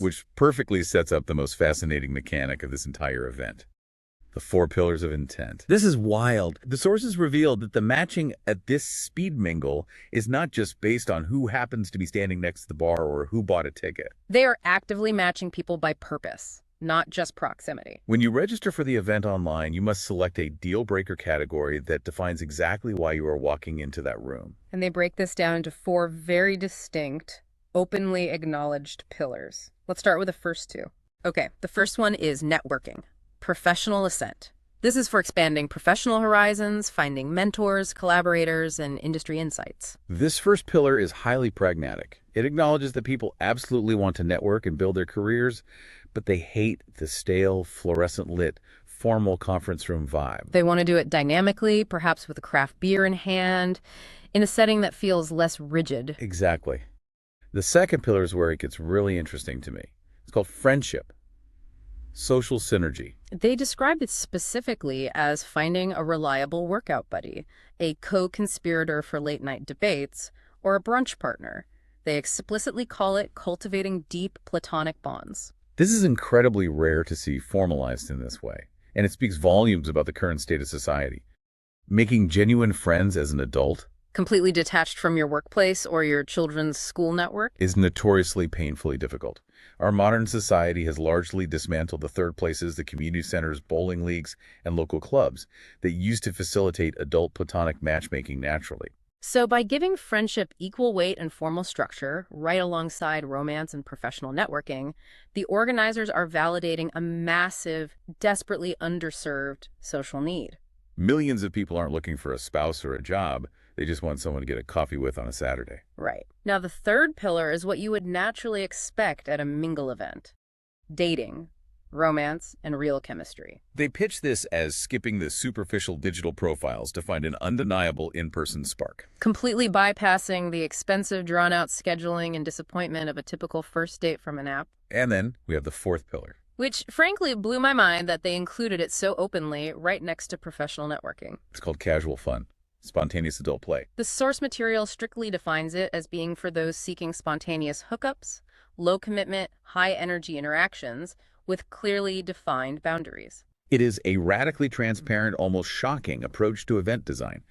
Which perfectly sets up the most fascinating mechanic of this entire event. The 4 pillars of intent. This is wild. The sources revealed that the matching at this speed mingle is not just based on who happens to be standing next to the bar or who bought a ticket. They are actively matching people by purpose, not just proximity. When you register for the event online, you must select a deal breaker category that defines exactly why you are walking into that room. And they break this down into 4 very distinct, openly acknowledged pillars. Let's start with the first 2. Okay, the first one is networking. Professional ascent. This is for expanding professional horizons, finding mentors, collaborators, and industry insights. This first pillar is highly pragmatic. It acknowledges that people absolutely want to network and build their careers, but they hate the stale, fluorescent-lit, formal conference room vibe. They want to do it dynamically, perhaps with a craft beer in hand, in a setting that feels less rigid. Exactly. The second pillar is where it gets really interesting to me. It's called friendship. Social synergy. They described it specifically as finding a reliable workout buddy, a co-conspirator for late-night debates, or a brunch partner. They explicitly call it cultivating deep platonic bonds. This is incredibly rare to see formalized in this way, and it speaks volumes about the current state of society. Making genuine friends as an adult, Completely detached from your workplace or your children's school network, is notoriously painfully difficult. Our modern society has largely dismantled the third places, the community centers, bowling leagues, and local clubs that used to facilitate adult platonic matchmaking naturally. So by giving friendship equal weight and formal structure, right alongside romance and professional networking, the organizers are validating a massive, desperately underserved social need. Millions of people aren't looking for a spouse or a job. They just want someone to get a coffee with on a Saturday. Right. Now, the third pillar is what you would naturally expect at a mingle event: dating, romance, and real chemistry. They pitch this as skipping the superficial digital profiles to find an undeniable in-person spark. Completely bypassing the expensive, drawn-out scheduling and disappointment of a typical first date from an app. And then we have the 4th pillar. Which, frankly, blew my mind that they included it so openly right next to professional networking. It's called casual fun, spontaneous adult play. The source material strictly defines it as being for those seeking spontaneous hookups, low-commitment, high-energy interactions with clearly defined boundaries. It is a radically transparent, almost shocking approach to event design.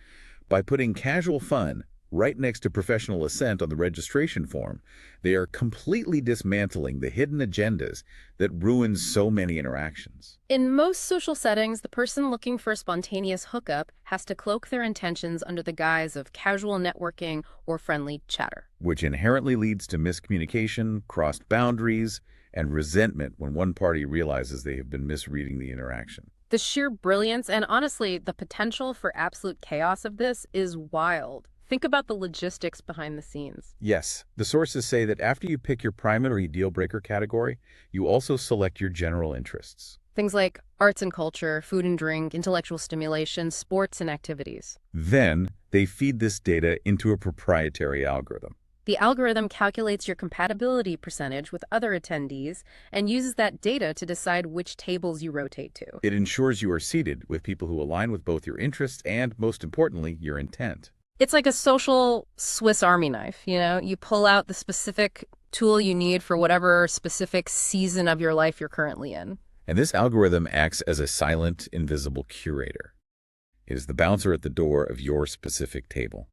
By putting casual fun right next to professional ascent on the registration form, they are completely dismantling the hidden agendas that ruin so many interactions. In most social settings, the person looking for a spontaneous hookup has to cloak their intentions under the guise of casual networking or friendly chatter. Which inherently leads to miscommunication, crossed boundaries, and resentment when one party realizes they have been misreading the interaction. The sheer brilliance and, honestly, the potential for absolute chaos of this is wild. Think about the logistics behind the scenes. Yes, the sources say that after you pick your primary deal breaker category, you also select your general interests. Things like arts and culture, food and drink, intellectual stimulation, sports and activities. Then, they feed this data into a proprietary algorithm. The algorithm calculates your compatibility percentage with other attendees and uses that data to decide which tables you rotate to. It ensures you are seated with people who align with both your interests and, most importantly, your intent. It's like a social Swiss Army knife, you know? You pull out the specific tool you need for whatever specific season of your life you're currently in. And this algorithm acts as a silent, invisible curator. It is the bouncer at the door of your specific table.